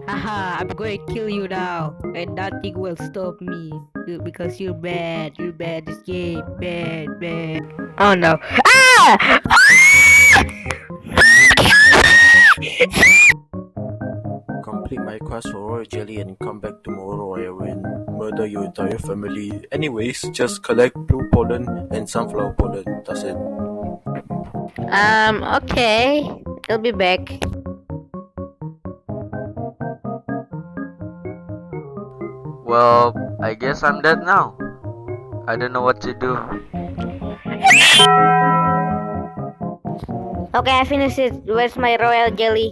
Haha, I'm going to kill you now, and nothing will stop me. Because you're bad. You're bad this game. Bad, bad. Oh no. Ah! Complete my quest for Royal Jelly and come back tomorrow or I will murder your entire family. Anyways, just collect blue pollen and sunflower pollen. That's it. Okay. I'll be back. Well, I guess I'm dead now. I don't know what to do. Okay, I finished it. Where's my royal jelly?